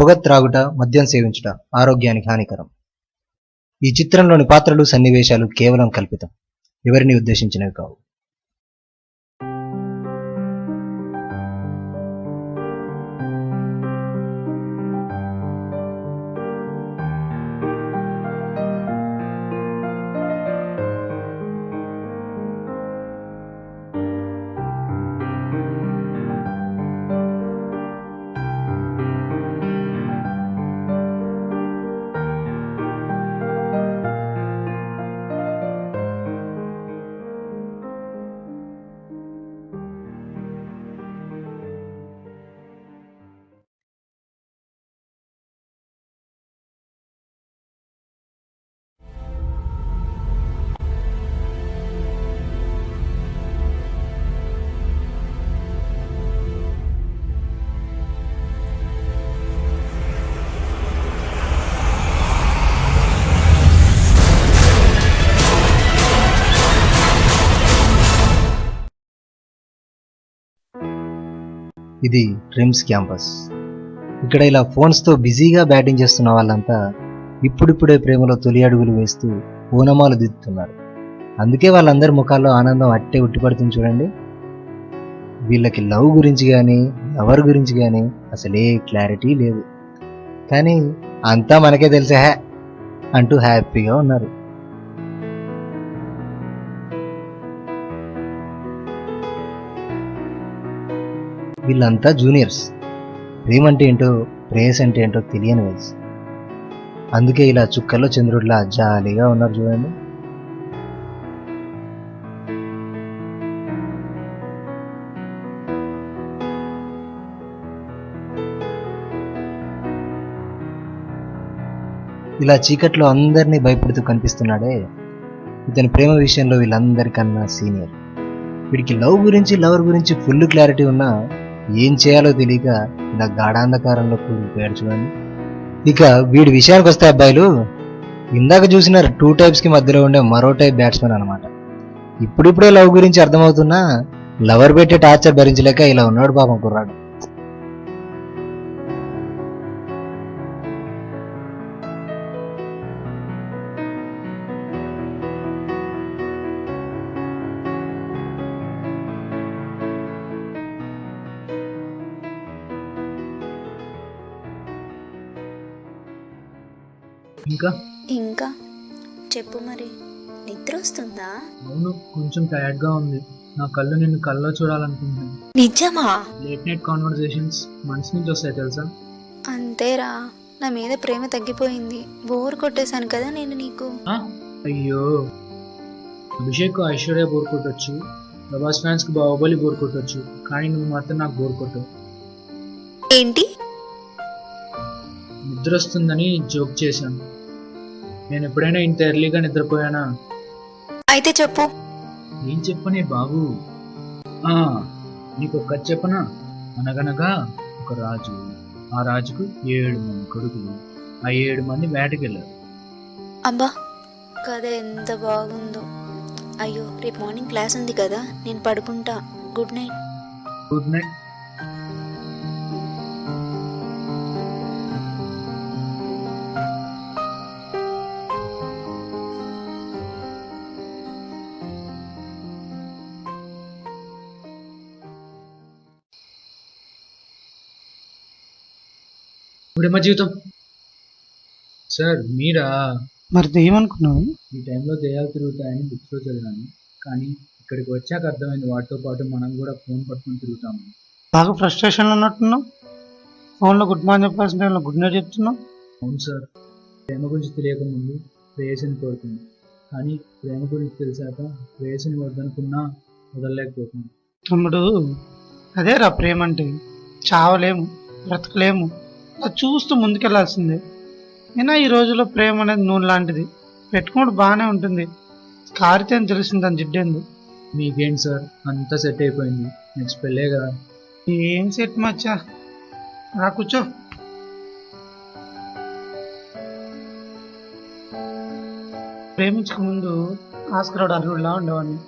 పొగ త్రాగుట, మద్యం సేవించుట ఆరోగ్యానికి హానికరం. ఈ చిత్రంలోని పాత్రలు, సన్నివేశాలు కేవలం కల్పితం, ఎవరిని ఉద్దేశించినవి కావు. ఇది డ్రీమ్స్ క్యాంపస్. ఇక్కడ ఇలా ఫోన్స్తో బిజీగా బ్యాటింగ్ చేస్తున్న వాళ్ళంతా ఇప్పుడిప్పుడే ప్రేమలో తొలి అడుగులు వేస్తూ ఓనమాలు దిద్దుతున్నారు. అందుకే వాళ్ళందరి ముఖాల్లో ఆనందం అట్టే ఉట్టిపడుతుంది చూడండి. వీళ్ళకి లవ్ గురించి కానీ ఎవరి గురించి కానీ అసలే క్లారిటీ లేదు, కానీ అంతా మనకే తెలిసే అంటూ హ్యాపీగా ఉన్నారు. వీళ్ళంతా జూనియర్స్. ప్రేమ అంటే ఏంటో, ప్రేయస్ అంటే ఏంటో తెలియని వయసు. అందుకే ఇలా చుక్కల్లో చంద్రుడిలా జాలీగా ఉన్నారు చూడండి. ఇలా చీకట్లో అందరినీ భయపెడుతూ కనిపిస్తున్నాడే, ఇతని ప్రేమ విషయంలో వీళ్ళందరికన్నా సీనియర్. వీడికి లవ్ గురించి, లవర్ గురించి ఫుల్ క్లారిటీ ఉన్నా ఏం చేయాలో తెలియక ఇలా గాఢాంధకారంలో కూలిపోయాడు చూడండి. ఇక వీడి విషయానికి వస్తే అబ్బాయిలు, ఇందాక చూసిన 2 టైప్స్ కి మధ్యలో ఉండే మరో టైప్ బ్యాట్స్మెన్ అనమాట. ఇప్పుడిప్పుడే లవ్ గురించి అర్థమవుతున్నా లవర్ పెట్టే టార్చర్ భరించలేక ఇలా ఉన్నాడు పాపం కుర్రాడు. ఇంకా చెప్పు, మరి నిద్ర వస్తుందా? అవును, కొంచెం టైర్డ్ గా ఉంది. నా కళ్ళు నిన్ను కల్లో చూడాలనుకుంటున్నాను. నిజమా? లేట్ నైట్ కాన్వర్సేషన్స్ మనసు నుంచి వస్తాయి తెలుసా. అంతేరా, నా మీద ప్రేమ తగ్గిపోయింది. బోర్ కొట్టేశాను కదా నేను నీకు. అయ్యో, అభిషేక్ ఐశ్వర్య బోర్ కొట్టొచ్చు, ప్రభాస్ ఫ్యాన్స్ కి బాహుబలి బోర్ కొట్టొచ్చు, కానీ నువ్వు మాత్రం నాకు బోర్ కొట్టవు. ఏంటి? నిద్ర వస్తుందని జోక్ చేశాను. నేను ఎప్పుడైనా ఇంత ఎర్లీగా నిద్రపోయానా? అయితే చెప్పు. ఏం చెప్పనే బాబు? నీకు కథ చెప్పనా? అనగనగా ఒక రాజు, ఆ రాజుకు 7 మంది కొడుకులు, ఆ 7 మంది వేటకెళ్ళారు. అబ్బా, కథ ఎంత బాగుందో. అయ్యో, రేపు మార్నింగ్ క్లాస్ ఉంది కదా, నేను పడుకుంటా. Good night. Good night. ప్రేమ జీవితం. సార్ మీరా? మరి ఏమనుకున్నావు? ఈ టైంలో దెయ్యాలు తిరుగుతాయని బుక్స్లో చదివాను, కానీ ఇక్కడికి వచ్చాక అర్థమైంది వాటితో పాటు మనం కూడా ఫోన్ పట్టుకొని తిరుగుతాము. బాగా ఫ్రస్ట్రేషన్లో ఉన్నట్టున్నావు. ఫోన్లో గుడ్ మార్నింగ్ చెప్పాల్సిన టైంలో గుడ్ నైట్ చెప్తున్నావు. అవును సార్, ప్రేమ గురించి తెలియకముందు ప్రేయసిని కోరుతుంది, కానీ ప్రేమ గురించి తెలిసాక ప్రేయసిని వద్దనుకున్నా వదలలేకపోతుంది. తమ్ముడు, అదేరా ప్రేమ అంటే. చావలేము, బ్రతకలేము, అది చూస్తూ ముందుకెళ్లాల్సిందే. అయినా ఈ రోజుల్లో ప్రేమ అనేది నూనె లాంటిది. పెట్టుకోవడం బాగానే ఉంటుంది, కారితే అని తెలిసింది దాని జిడ్డేందు. మీకేంటి సార్, అంతా సెట్ అయిపోయింది, నెక్స్ట్ పెళ్ళే కదా. ఏం సెట్ మచ్చా, రా కూర్చో. ప్రేమించక ముందు ఆస్కరోడు అల్లుడులా ఉండేవాడిని.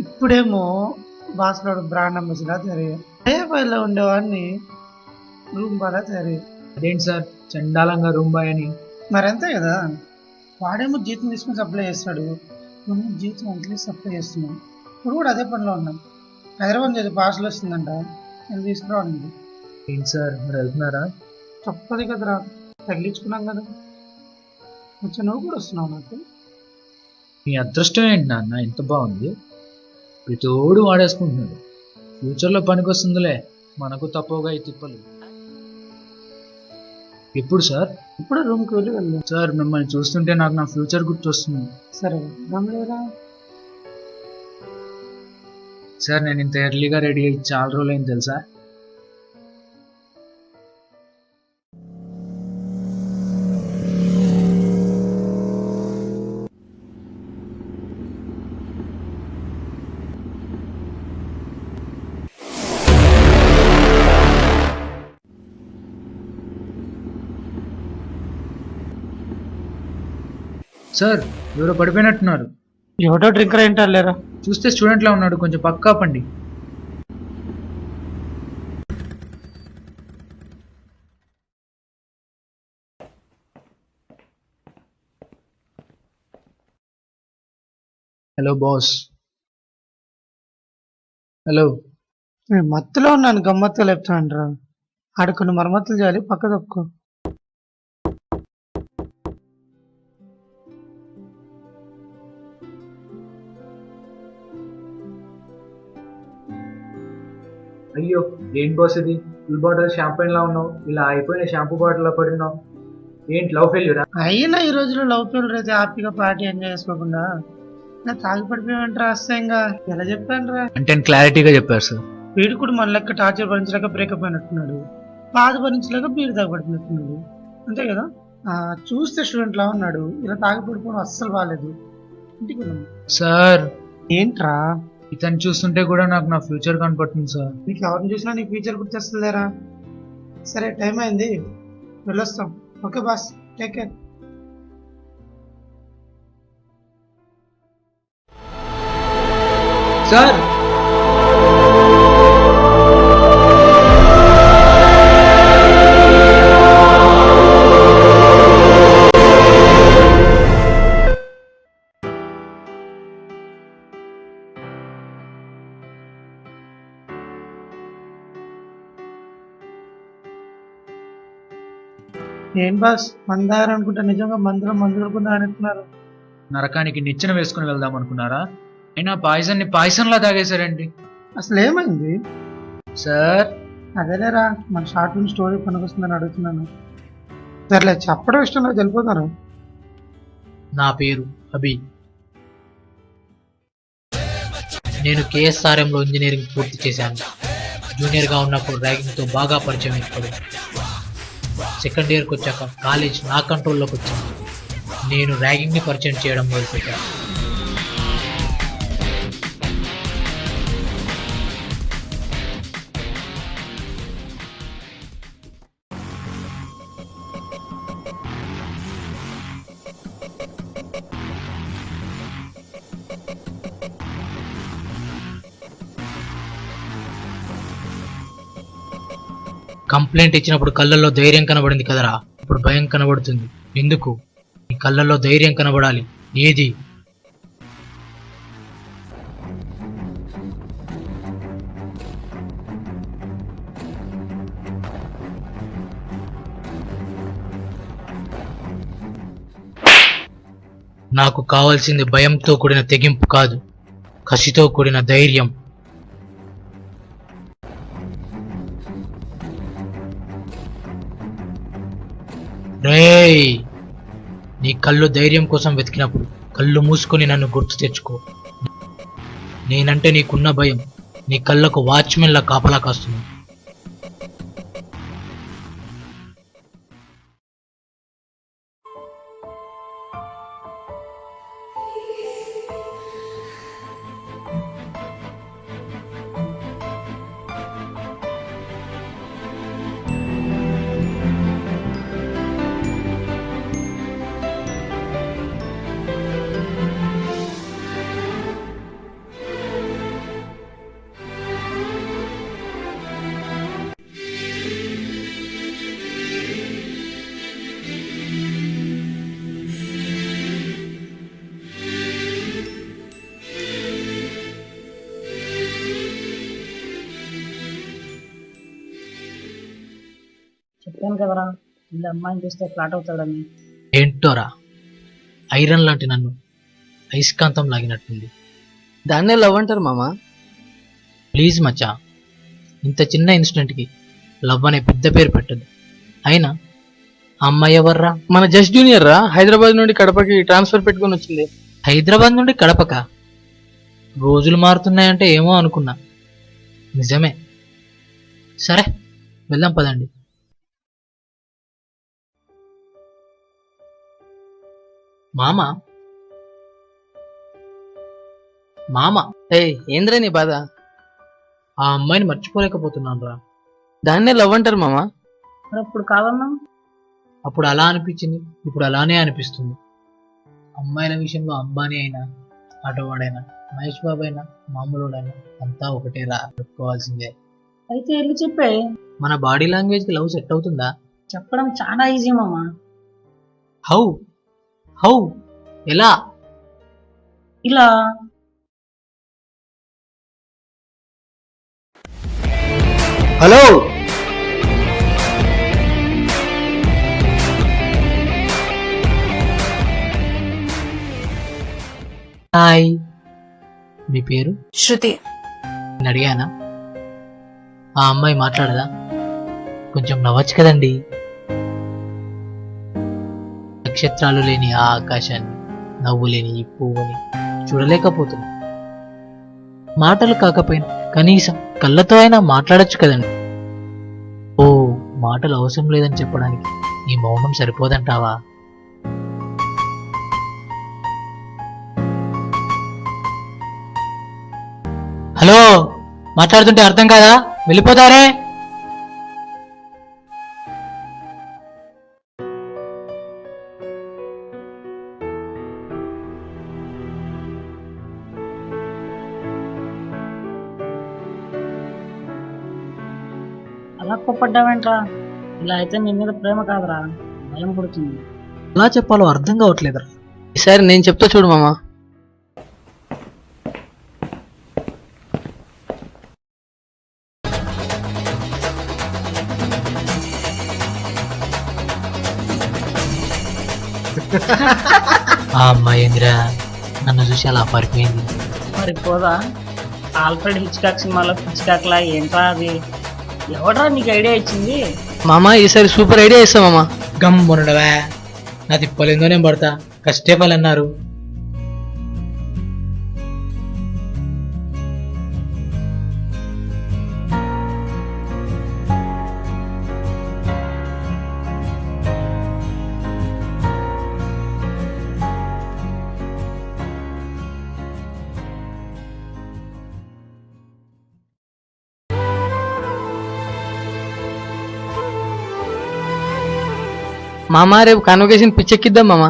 ఇప్పుడేమో భాస్కరుడు బ్రాండ్ అంబాసిడర్లా తయారయ్యా. అయ్యే పైలో ఉండేవాడిని రూమ్ బాగా తయారయ్యా. అదేంటి సార్ చండాలంగా రూమ్ బాయ్ అని? మరి అంతే కదా, వాడేమో జీతం తీసుకుని సప్లై చేస్తాడు, మేము జీతం మంత్లీ సప్లై చేస్తున్నాం. ఇప్పుడు కూడా అదే పనిలో ఉన్నాం. హైదరాబాద్ నుంచి పార్సల్ వస్తుందంట, నేను తీసుకురావడానికి. ఏంటి సార్ మరి వెళ్తున్నారా? తప్పదు కదరా, తగిలించుకున్నాం కదా. కొంచెం నువ్వు కూడా వస్తున్నావు నాకు. మీ అదృష్టం ఏంటి నాన్న ఎంత బాగుంది, ప్రతోడు వాడేసుకుంటున్నాడు. ఫ్యూచర్లో పనికొస్తుందిలే, మనకు తక్కువగా ఈ తిప్పలు. ఎప్పుడు సార్? ఇప్పుడు రూమ్కి వెళ్ళి వెళ్దాం. సార్ మిమ్మల్ని చూస్తుంటే నాకు నా ఫ్యూచర్ గుర్తొస్తుంది. సరే లేదా? సార్ నేను ఇంత ఎర్లీగా రెడీ అయ్యి చాలా రోజులైంది తెలుసా? సార్ ఎవరో పడిపోయినట్టున్నారు. ఎవడో డ్రింకర్ ఏంటారు లేరా? చూస్తే స్టూడెంట్ లా ఉన్నాడు, కొంచెం పక్కా పండి. Hello boss. హలో. నేను మత్తులో ఉన్నాను, గమ్మత్తుగా లేపుతాను రా. ఆడ కొన్ని మరమ్మతులు చేయాలి, పక్క తప్పుకో. అయ్యో ఏంటి బాస్ ఇది, ఫుల్ బాటిల్ షాంపైన్ లా ఉన్నావు, ఇలా అయిపోయిన షాంపూ బాటిల్ లో పడినావు. ఏంటి లవ్ ఫెయిల్యూరా? అయినా ఈ రోజులో లవ్ ఫెయిల్యూర్ అయితే హ్యాపీగా పార్టీ ఎంజాయ్ చేసుకోకుండా నా తాగి పడిపోయామంటారా? అసహ్యంగా ఎలా చెప్పాను రా. అంటే క్లారిటీగా చెప్పారు సార్. వీడు కూడా మన లెక్క టార్చర్ భరించలేక బ్రేకప్ అయినట్టున్నాడు, బాధ భరించలేక బీరు తాగబడినట్టున్నాడు, అంతే కదా. చూస్తే స్టూడెంట్ లా ఉన్నాడు, ఇలా తాగి పడిపోవడం అస్సలు బాగాలేదు. ఇంటికి వెళ్దాం. సార్ ఏంట్రా? ఇతను చూస్తుంటే కూడా నాకు నా ఫ్యూచర్ కనపడుతుంది సార్. నీకు ఎవరిని చూసినా నీ ఫ్యూచర్ గుర్తొస్తుందేరా. సరే టైం అయింది, వెళ్ళొస్తాం. Okay boss, take care. Sir ఏం బాస్, మందారు అనుకుంటా నిజంగా మందులో మందు అనుకుంటా అంటున్నారు. నరకానికి నిచ్చెన వేసుకుని వెళ్దాం అనుకున్నారా? అయినా పాయిజన్ ని పాయసంలా తాగేశారండి. అసలు ఏమైంది సార్? అదేలేరా, మన షార్ట్ ఫిల్మ్ స్టోరీ పనికొస్తుందని అడుగుతున్నాను. సర్లే, చెప్పడం ఇష్టం నాకు తెలిపోతారు. నా పేరు అభి. నేను కేఎస్ఆర్ఎంలో ఇంజనీరింగ్ పూర్తి చేశాను. జూనియర్గా ఉన్నప్పుడు ర్యాగింగ్తో బాగా పరిచయం ఏర్పడింది. సెకండ్ ఇయర్కి వచ్చాక కాలేజ్ నా కంట్రోల్లోకి వచ్చింది. నేను ర్యాగింగ్ని పరిచయం చేయడం మొదలుపెట్టాను. కంప్లైంట్ ఇచ్చినప్పుడు కళ్ళల్లో ధైర్యం కనబడింది కదరా, ఇప్పుడు భయం కనబడుతుంది. ఎందుకు? నీ కళ్ళల్లో ధైర్యం కనబడాలి. ఏది? నాకు కావాల్సింది భయంతో కూడిన తెగింపు కాదు, కసితో కూడిన ధైర్యం. రేయ్, నీ కళ్ళు ధైర్యం కోసం వెతికినప్పుడు కళ్ళు మూసుకొని నన్ను గుర్తు తెచ్చుకో. నేనంటే నీకున్న భయం నీ కళ్ళకు వాచ్మెన్లా కాపలా కాస్తుంది. చెప్పాను కదరా వీళ్ళ అమ్మాయిని చూస్తే ఫ్లాట్ అవుతాడని. ఏంటోరా, ఐరన్ లాంటి నన్ను అయస్కాంతం లాగినట్టుంది. దాన్నే లవ్ అంటారు మామ. ప్లీజ్ మచ్చా, ఇంత చిన్న ఇన్సిడెంట్కి లవ్ అనే పెద్ద పేరు పెట్టదు. అయినా ఆ అమ్మాయి ఎవర్రా? మన జస్ట్ జూనియర్ రా, హైదరాబాద్ నుండి కడపకి ట్రాన్స్ఫర్ పెట్టుకొని వచ్చింది. హైదరాబాద్ నుండి కడపక? రోజులు మారుతున్నాయంటే ఏమో అనుకున్నా. నిజమే. సరే వెళ్దాం పదండి. మామ మామ, ఏయ్ ఏంద్రా నీ బాధ? ఆ అమ్మాయిని మర్చిపోలేకపోతున్నాను రా. దాన్నే లవ్ అంటారు మామ. మరి అప్పుడు కాదన్నా? అప్పుడు అలా అనిపించింది, ఇప్పుడు అలానే అనిపిస్తుంది. అమ్మాయిల విషయంలో అంబానీ అయినా, ఆటోవాడైనా, మహేష్ బాబు అయినా, మామూలుడైనా అంతా ఒకటే రా, పెట్టుకోవాల్సిందే. అయితే వెళ్ళి చెప్పే. మన బాడీ లాంగ్వేజ్ కి లవ్ సెట్ అవుతుందా? చెప్పడం చాలా ఈజీ మామ. హౌ హౌ ఎలా? ఇలా హలో, హాయ్, మీ పేరు? శృతి. నేను అడిగానా? ఆ అమ్మాయి మాట్లాడదా? కొంచెం నవ్వచ్చు కదండి. నక్షత్రాలు లేని ఆ ఆకాశాన్ని, నవ్వు లేని ఈ పువ్వుని చూడలేకపోతున్నా. మాటలు కాకపోయినా కనీసం కళ్ళతో అయినా మాట్లాడొచ్చు కదండి. ఓ, మాటలు అవసరం లేదని చెప్పడానికి ఈ మౌనం సరిపోదంటావా? హలో, మాట్లాడుతుంటే అర్థం కాదా? వెళ్ళిపోతారే. అలా కోప్పడ్డావేంట్రా? ఇలా అయితే నీ మీద ప్రేమ కాదురా, భయం పుడుతుంది. ఎలా చెప్పాలో అర్థం కావట్లేదురా. ఈసారి నేను చెప్తా చూడు మామ. ఆ అమ్మాయి ఏందిరా నన్ను చూసి అలా పారిపోయింది. మరి పోదా? ఆల్ఫ్రెడ్ హిచ్కాక్ సినిమాలో హిచ్కాక్ లా ఏంట్రా అది? ఎవడ్రా నీకు ఐడియా ఇచ్చింది? మామ ఈసారి సూపర్ ఐడియా ఇస్తా మామ. గమ్మునుడవా, నా తిప్పలేందో నేను పడతా. కష్టే పలన్నారు. మామ రేపు కాన్వకేషన్ పిచ్చెక్కిద్దాం మామ.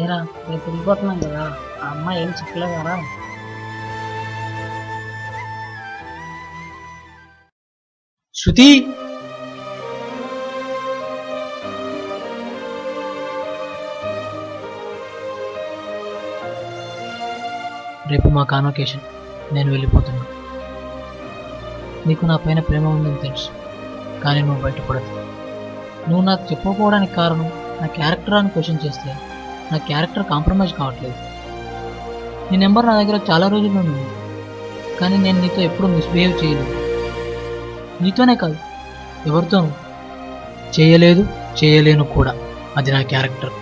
ఏరా రేపు వెళ్ళిపోతున్నాం కదా, ఆ అమ్మాయి ఏం చెప్పలేదారా? శృతి, రేపు మా కాన్వకేషన్. నేను వెళ్ళిపోతున్నా. నీకు నా పైన ప్రేమ ఉందని తెలుసు, కానీ నువ్వు బయటపడదు. నువ్వు నాకు చెప్పకపోవడానికి కారణం నా క్యారెక్టర్ అని క్వశ్చన్ చేస్తే నా క్యారెక్టర్ కాంప్రమైజ్ కావట్లేదు. నీ నెంబర్ నా దగ్గర చాలా రోజులు ఉంది, కానీ నేను నీతో ఎప్పుడూ మిస్బిహేవ్ చేయలేదు. నీతోనే కాదు, ఎవరితోనూ చేయలేను కూడా. అది నా క్యారెక్టర్.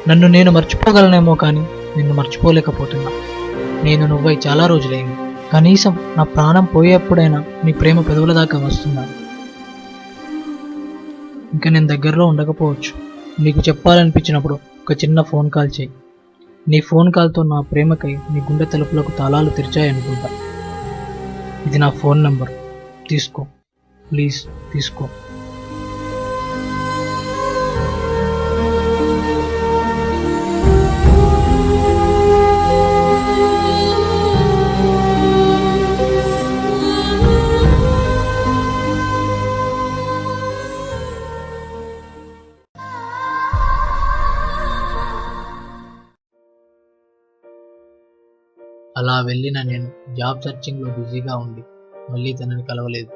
నన్ను నేను మర్చిపోగలనేమో కానీ నిన్ను మర్చిపోలేకపోతున్నా. నేను నువ్వై చాలా రోజులైంది. కనీసం నా ప్రాణం పోయేప్పుడైనా నీ ప్రేమ పెదవుల దాకా వస్తున్నా. ఇంకా నేను దగ్గరలో ఉండకపోవచ్చు. నీకు చెప్పాలనిపించినప్పుడు ఒక చిన్న ఫోన్ కాల్ చేయి. నీ ఫోన్ కాల్తో నా ప్రేమకై నీ గుండె తలుపులకు తాళాలు తెరిచాయనుకుంటా. ఇది నా ఫోన్ నంబర్, తీసుకో, ప్లీజ్ తీసుకో. అలా వెళ్ళిన నేను జాబ్ సర్చింగ్లో బిజీగా ఉండి మళ్ళీ తనని కలవలేదు.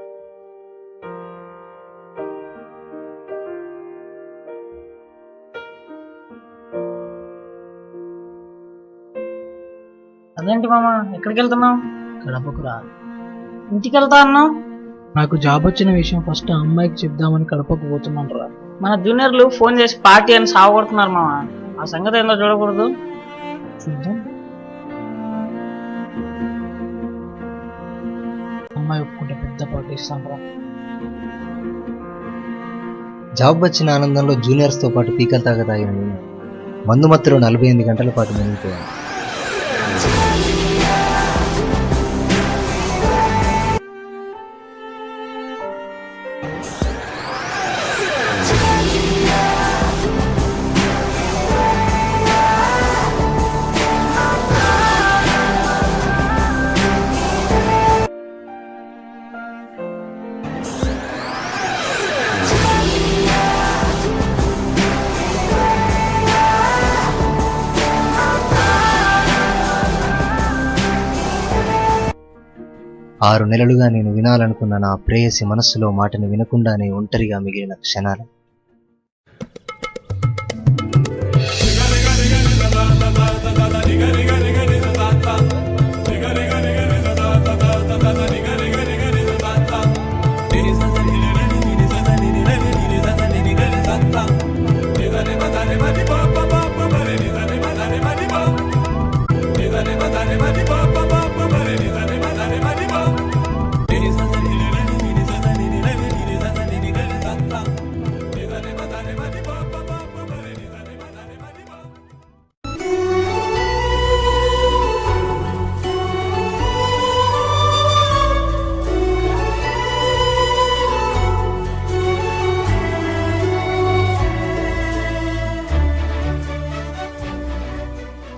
అదేంటి మామ, ఎక్కడికి వెళ్తున్నావు? కడపకు రా. ఇంటికి వెళ్తా అన్నావు. నాకు జాబ్ వచ్చిన విషయం ఫస్ట్ ఆ అమ్మాయికి చెప్దామని కడపకు పోతున్నాను రా. మన జూనియర్లు ఫోన్ చేసి పార్టీ అని సాగొడుతున్నారు మామ. ఆ సంగతి ఏందో చూడకూడదు. చూద్దాం. అమ్మాయి ఒప్పుకుంటే పెద్ద పార్టీ ఇస్తాను రా. జాబ్ వచ్చిన ఆనందంలో జూనియర్స్తో పాటు పీకలు తాగతాయి మందు మత్తులో 48 గంటల పాటు మునిగిపోయాను. ఆరు నెలలుగా నేను వినాలనుకున్న నా ప్రేయసి మనస్సులో మాటను వినకుండానే ఒంటరిగా మిగిలిన క్షణాలు.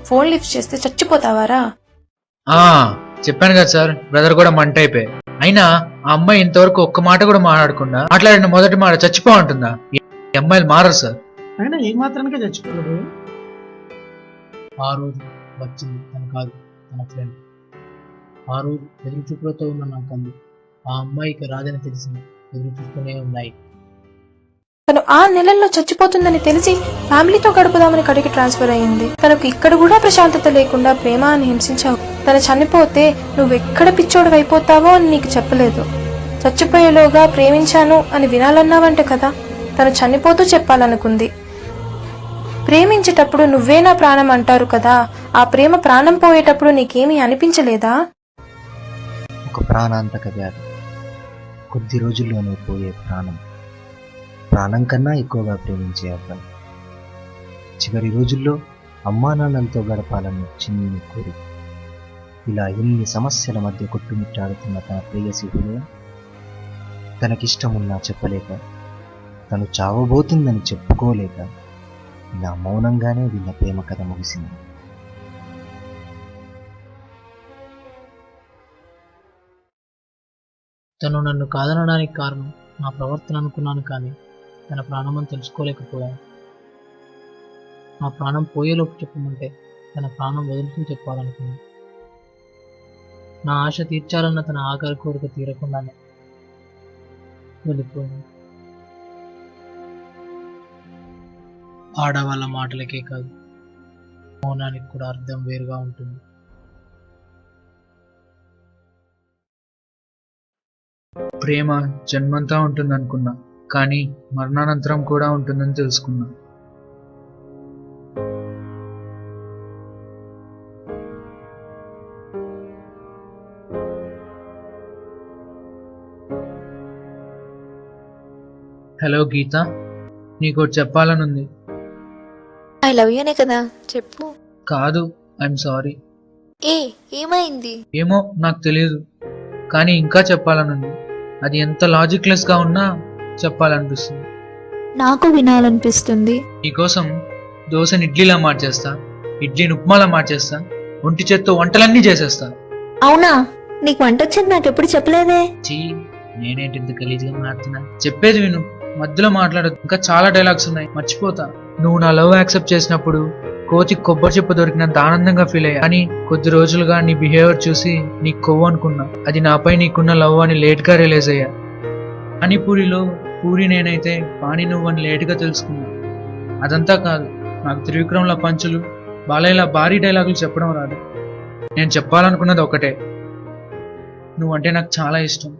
ఫోన్ లిఫ్ట్ చేస్తే చచ్చిపోతావారా? చెప్పాను కదా సార్, బ్రదర్ కూడా మంట అయిపోయి. అయినా ఆ అమ్మాయి ఇంతవరకు ఒక్క మాట కూడా మాట్లాడకుండా మాట్లాడిన మొదటి మాట చచ్చిపో అంటుందా? ఈ అమ్మాయిలు మారరు సార్. అయినా ఏ మాత్రానికే చచ్చిపోలేదు. ఆ రోజు వచ్చింది తను కాదు, తన ఫ్రెండ్. ఆ రోజు ఎదురు చూపులతో ఉన్న నా కళ్ళు ఆ అమ్మాయికి రాదని తెలిసింది ఎదురు చూస్తూనే ఉన్నాయి. తను 6 నెలల్లో చచ్చిపోతుందని తెలిసి ఫ్యామిలీతో గడుపుదామని కడికి ట్రాన్స్ఫర్ అయ్యింది. తనకు ఇక్కడ కూడా ప్రశాంతత లేకుండా ప్రేమ అని హింసించావు. తను చనిపోతే నువ్వెక్కడ పిచ్చోడు అయిపోతావో అని నీకు చెప్పలేదు. చచ్చిపోయేలోగా ప్రేమించాను అని వినాలన్నావంటే కదా. తను చనిపోతూ చెప్పాలనుకుంది. ప్రేమించేటప్పుడు నువ్వే నా ప్రాణం అంటారు కదా. ఆ ప్రేమ ప్రాణం పోయేటప్పుడు నీకేమీ అనిపించలేదా? ఒక ప్రాణాంతక వ్యాధి, కొద్ది రోజుల్లోనే పోయే ప్రాణం, ప్రాణం కన్నా ఎక్కువగా ప్రేమించే అబ్బాయి, చివరి రోజుల్లో అమ్మా నాన్నలతో గడపాలన్న చిన్ని కోరిక. ఇలా ఎన్ని సమస్యల మధ్య కొట్టుమిట్టాడుతున్న తన ప్రేయసి హృదయం తనకిష్టమున్నా చెప్పలేక, తను చావబోతుందని చెప్పుకోలేక, ఇలా మౌనంగానే వీళ్ళ ప్రేమ కథ ముగిసింది. తను నన్ను కాదనడానికి కారణం నా ప్రవర్తన అనుకున్నాను, కానీ తన ప్రాణమని తెలుసుకోలేకపోయాను. నా ప్రాణం పోయేలోపు చెప్పమంటే తన ప్రాణం వదులుతూ చెప్పాలనుకున్నాను. నా ఆశ తీర్చాలన్న తన ఆఖరి కోరిక తీరకుండానే వెళ్ళిపోయింది. ఆడవాళ్ళ మాటలకే కాదు, మౌనానికి కూడా అర్థం వేరుగా ఉంటుంది. ప్రేమ జన్మంతా ఉంటుందనుకున్నా, కానీ మరణానంతరం కూడా ఉంటుందని తెలుసుకున్నా. హలో గీత, నీకు చెప్పాలనుంది. ఐ లవ్ యూనే కదా, చెప్పు. కాదు, ఐఎమ్ సారీ. ఏమైంది? ఏమో నాకు తెలియదు, కానీ ఇంకా చెప్పాలనుంది. అది ఎంత లాజిక్లెస్ గా ఉన్నా చెప్పాలనిపిస్తుంది. నాకు వినాలనిపిస్తుంది. నీకోసం దోశని ఇడ్లీలా మార్చేస్తా, ఇడ్లీని ఉప్మాలా మార్చేస్తా, ఒంటి చేత్తో వంటలన్నీ చేసేస్తా. అవునా? నీకు వంట వచ్చేది నాకు ఎప్పుడు చెప్పలేదే. చీ, నేనేంటి ఇంత గలీజ్గా మాట్లాడుతున్నా? చెప్పేది విను, మధ్యలో మాట్లాడదు. ఇంకా చాలా డైలాగ్స్ ఉన్నాయి, మర్చిపోతా. నువ్వు నా లవ్ యాక్సెప్ట్ చేసినప్పుడు కోతి కొబ్బరి చెప్పు దొరికినంత ఆనందంగా ఫీల్ అయ్యా. కానీ కొద్ది రోజులుగా నీ బిహేవియర్ చూసి నీకు కొవ్వు అనుకున్నా. అది నాపై నీకున్న లవ్ అని లేట్ గా రియలైజ్ అయ్యా. పానీపూరిలో పూరి నేనైతే పానీ నువ్వని లేటుగా తెలుసుకున్నా. అదంతా కాదు, నాకు త్రివిక్రమ్ల పంచులు, బాలయ్యలా భారీ డైలాగులు చెప్పడం రాదు. నేను చెప్పాలనుకున్నది ఒకటే, నువ్వంటే నాకు చాలా ఇష్టం.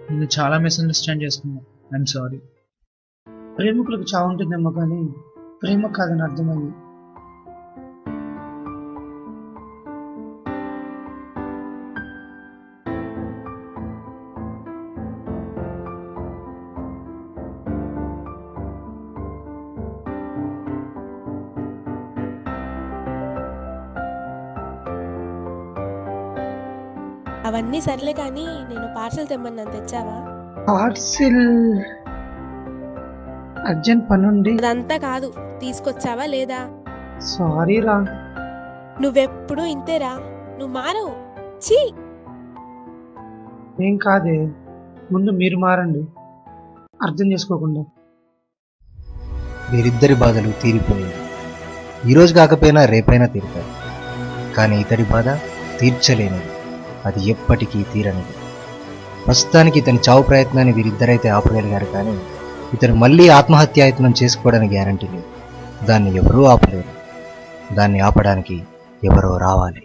నేను చాలా మిస్అండర్స్టాండ్ చేసుకున్నా. I'm sorry. ప్రేమికులకు చావు ఉంటుందేమో కానీ ప్రేమ కాదని అర్థమైంది. అవన్నీ సర్లే కానీ నేను పార్సల్ తెమ్మన్నాను, తెచ్చావా? పార్సిల్ అర్జెంట్ పనుండి. అదంతా కాదు, తీసుకొచ్చావా లేదా? సారీ రా. నువ్వెప్పుడు ఇంతేరా, నువ్వు మారవు. చీ. ఏం కాదే, ముందు మీరు మారండి అర్థం చేసుకోకుండా. వీరిద్దరి బాధలు తీరిపోయాయి. ఈరోజు కాకపోయినా రేపైనా తీరుతాయి. కానీ ఇతడి బాధ తీర్చలేనిది, అది ఎప్పటికీ తీరనిది. ప్రస్తుతానికి ఇతని చావు ప్రయత్నాన్ని వీరిద్దరైతే ఆపగలిగారు, కానీ ఇతను మళ్ళీ ఆత్మహత్యాయత్నం చేసుకోవడానికి గ్యారంటీ లేదు. దాన్ని ఎవరూ ఆపలేరు. దాన్ని ఆపడానికి ఎవరో రావాలి.